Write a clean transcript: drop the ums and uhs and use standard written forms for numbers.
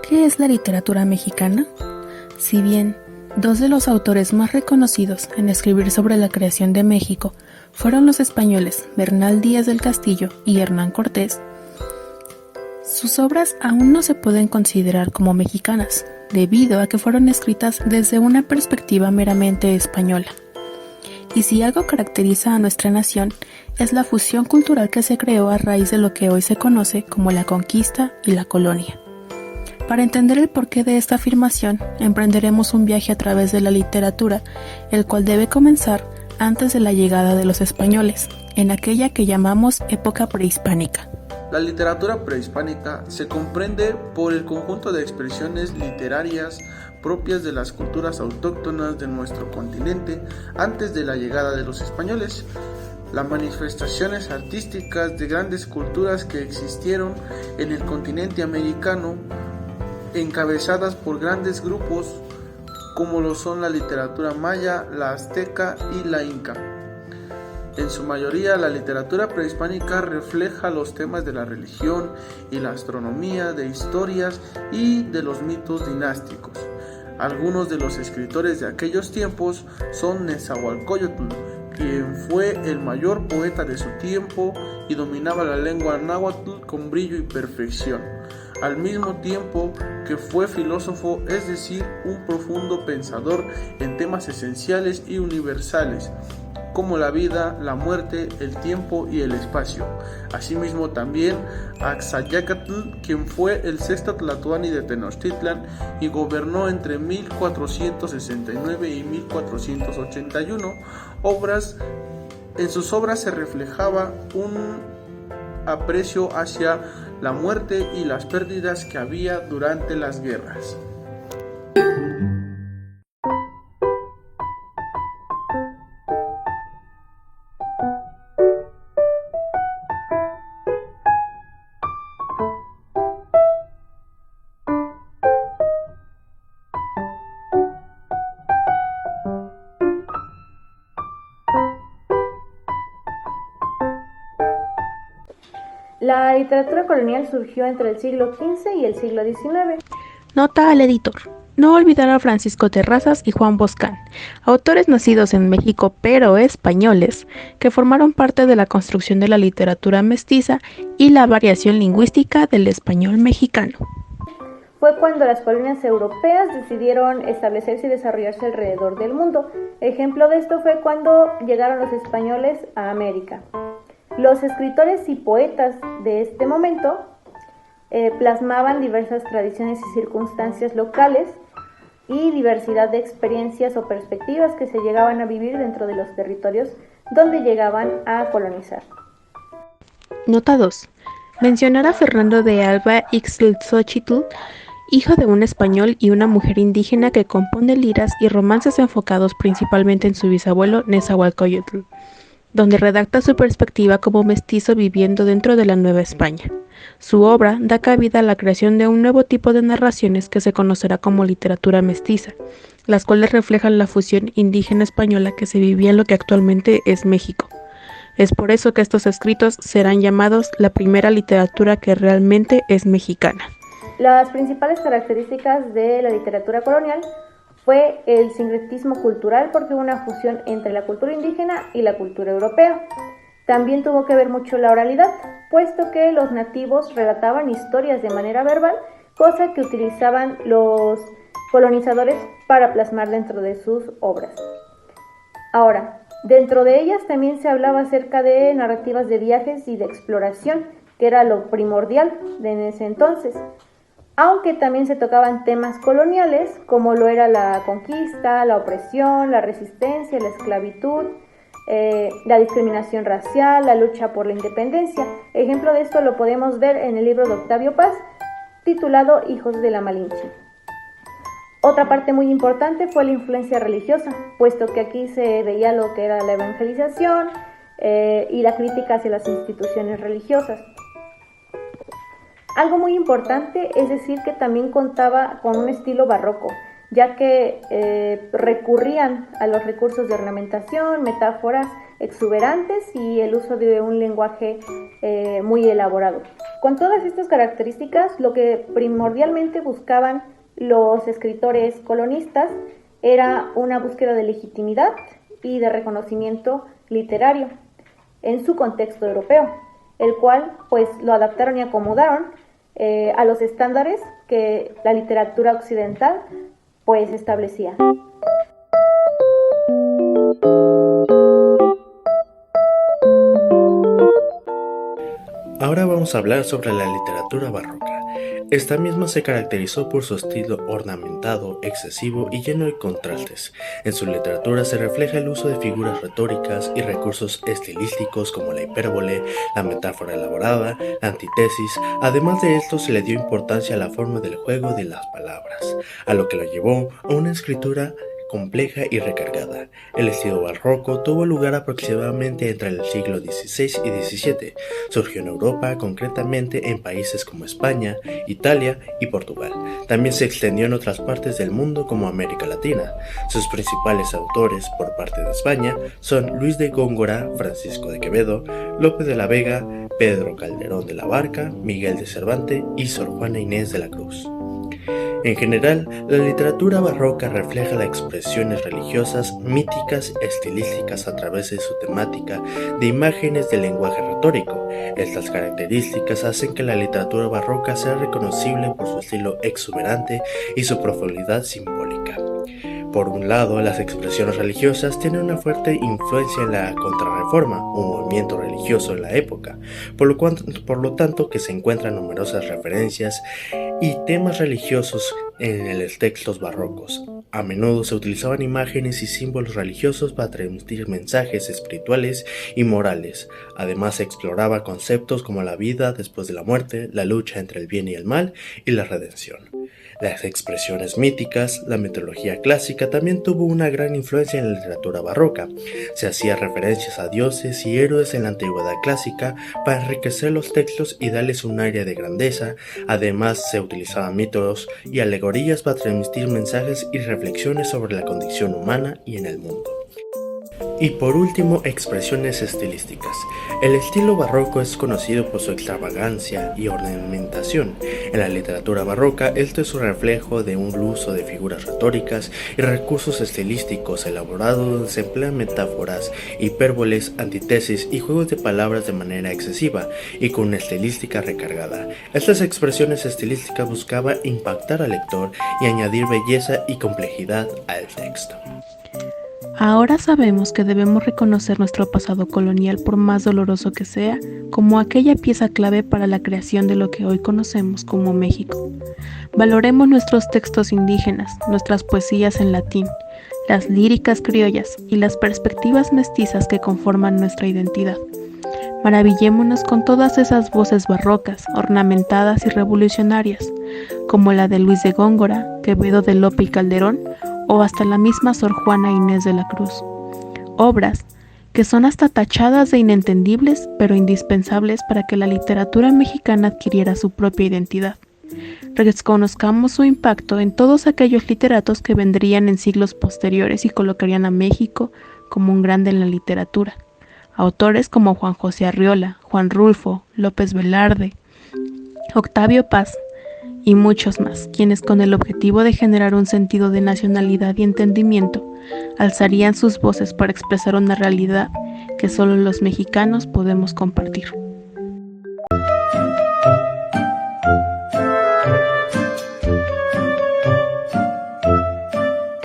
¿Qué es la literatura mexicana? Si bien dos de los autores más reconocidos en escribir sobre la creación de México fueron los españoles Bernal Díaz del Castillo y Hernán Cortés, sus obras aún no se pueden considerar como mexicanas, debido a que fueron escritas desde una perspectiva meramente española. Y si algo caracteriza a nuestra nación, es la fusión cultural que se creó a raíz de lo que hoy se conoce como la conquista y la colonia. Para entender el porqué de esta afirmación, emprenderemos un viaje a través de la literatura, el cual debe comenzar antes de la llegada de los españoles, en aquella que llamamos época prehispánica. La literatura prehispánica se comprende por el conjunto de expresiones literarias propias de las culturas autóctonas de nuestro continente antes de la llegada de los españoles. Las manifestaciones artísticas de grandes culturas que existieron en el continente americano, encabezadas por grandes grupos como lo son la literatura maya, la azteca y la inca. En su mayoría, la literatura prehispánica refleja los temas de la religión y la astronomía, de historias y de los mitos dinásticos. Algunos de los escritores de aquellos tiempos son Nezahualcóyotl, quien fue el mayor poeta de su tiempo y dominaba la lengua náhuatl con brillo y perfección, al mismo tiempo que fue filósofo, es decir, un profundo pensador en temas esenciales y universales, como la vida, la muerte, el tiempo y el espacio. Asimismo también Axayácatl, quien fue el sexto tlatoani de Tenochtitlan y gobernó entre 1469 y 1481. En sus obras se reflejaba un aprecio hacia la muerte y las pérdidas que había durante las guerras. La literatura colonial surgió entre el siglo XV y el siglo XIX. Nota al editor. No olvidar a Francisco Terrazas y Juan Boscán, autores nacidos en México pero españoles, que formaron parte de la construcción de la literatura mestiza y la variación lingüística del español mexicano. Fue cuando las colonias europeas decidieron establecerse y desarrollarse alrededor del mundo. Ejemplo de esto fue cuando llegaron los españoles a América. Los escritores y poetas de este momento plasmaban diversas tradiciones y circunstancias locales y diversidad de experiencias o perspectivas que se llegaban a vivir dentro de los territorios donde llegaban a colonizar. Nota 2. Mencionar a Fernando de Alba Ixtlilxóchitl, hijo de un español y una mujer indígena que compone liras y romances enfocados principalmente en su bisabuelo Nezahualcóyotl, donde redacta su perspectiva como mestizo viviendo dentro de la Nueva España. Su obra da cabida a la creación de un nuevo tipo de narraciones que se conocerá como literatura mestiza, las cuales reflejan la fusión indígena española que se vivía en lo que actualmente es México. Es por eso que estos escritos serán llamados la primera literatura que realmente es mexicana. Las principales características de la literatura colonial fue el sincretismo cultural, porque hubo una fusión entre la cultura indígena y la cultura europea. También tuvo que ver mucho la oralidad, puesto que los nativos relataban historias de manera verbal, cosa que utilizaban los colonizadores para plasmar dentro de sus obras. Ahora, dentro de ellas también se hablaba acerca de narrativas de viajes y de exploración, que era lo primordial en ese entonces, aunque también se tocaban temas coloniales como lo era la conquista, la opresión, la resistencia, la esclavitud, la discriminación racial, la lucha por la independencia. Ejemplo de esto lo podemos ver en el libro de Octavio Paz, titulado Hijos de la Malinche. Otra parte muy importante fue la influencia religiosa, puesto que aquí se veía lo que era la evangelización y la crítica hacia las instituciones religiosas. Algo muy importante es decir que también contaba con un estilo barroco, ya que recurrían a los recursos de ornamentación, metáforas exuberantes y el uso de un lenguaje muy elaborado. Con todas estas características, lo que primordialmente buscaban los escritores colonistas era una búsqueda de legitimidad y de reconocimiento literario en su contexto europeo, el cual pues lo adaptaron y acomodaron a los estándares que la literatura occidental pues establecía. Ahora vamos a hablar sobre la literatura barroca. Esta misma se caracterizó por su estilo ornamentado, excesivo y lleno de contrastes. En su literatura se refleja el uso de figuras retóricas y recursos estilísticos como la hipérbole, la metáfora elaborada, la antítesis. Además de esto, se le dio importancia a la forma del juego de las palabras, a lo que lo llevó a una escritura compleja y recargada. El estilo barroco tuvo lugar aproximadamente entre el siglo XVI y XVII. Surgió en Europa, concretamente en países como España, Italia y Portugal. También se extendió en otras partes del mundo como América Latina. Sus principales autores por parte de España son Luis de Góngora, Francisco de Quevedo, Lope de la Vega, Pedro Calderón de la Barca, Miguel de Cervantes y Sor Juana Inés de la Cruz. En general, la literatura barroca refleja las expresiones religiosas, míticas, estilísticas a través de su temática de imágenes del lenguaje retórico. Estas características hacen que la literatura barroca sea reconocible por su estilo exuberante y su profundidad simbólica. Por un lado, las expresiones religiosas tienen una fuerte influencia en la Contrarreforma, un movimiento religioso en la época, por lo tanto que se encuentran numerosas referencias y temas religiosos en los textos barrocos. A menudo se utilizaban imágenes y símbolos religiosos para transmitir mensajes espirituales y morales. Además se exploraba conceptos como la vida después de la muerte, la lucha entre el bien y el mal y la redención. Las expresiones míticas, la mitología clásica también tuvo una gran influencia en la literatura barroca. Se hacía referencias a dioses y héroes en la antigüedad clásica para enriquecer los textos y darles un aire de grandeza. Además se utilizaban mitos y alegorías para transmitir mensajes y reflexiones sobre la condición humana y en el mundo. Y por último, expresiones estilísticas. El estilo barroco es conocido por su extravagancia y ornamentación. En la literatura barroca, esto es un reflejo de un uso de figuras retóricas y recursos estilísticos elaborados donde se emplean metáforas, hipérboles, antítesis y juegos de palabras de manera excesiva y con una estilística recargada. Estas expresiones estilísticas buscaban impactar al lector y añadir belleza y complejidad al texto. Ahora sabemos que debemos reconocer nuestro pasado colonial, por más doloroso que sea, como aquella pieza clave para la creación de lo que hoy conocemos como México. Valoremos nuestros textos indígenas, nuestras poesías en latín, las líricas criollas y las perspectivas mestizas que conforman nuestra identidad. Maravillémonos con todas esas voces barrocas, ornamentadas y revolucionarias, como la de Luis de Góngora, Quevedo, de Lope y Calderón, o hasta la misma Sor Juana Inés de la Cruz. Obras que son hasta tachadas de inentendibles, pero indispensables para que la literatura mexicana adquiriera su propia identidad. Reconozcamos su impacto en todos aquellos literatos que vendrían en siglos posteriores y colocarían a México como un grande en la literatura. Autores como Juan José Arriola, Juan Rulfo, López Velarde, Octavio Paz, y muchos más, quienes con el objetivo de generar un sentido de nacionalidad y entendimiento, alzarían sus voces para expresar una realidad que solo los mexicanos podemos compartir.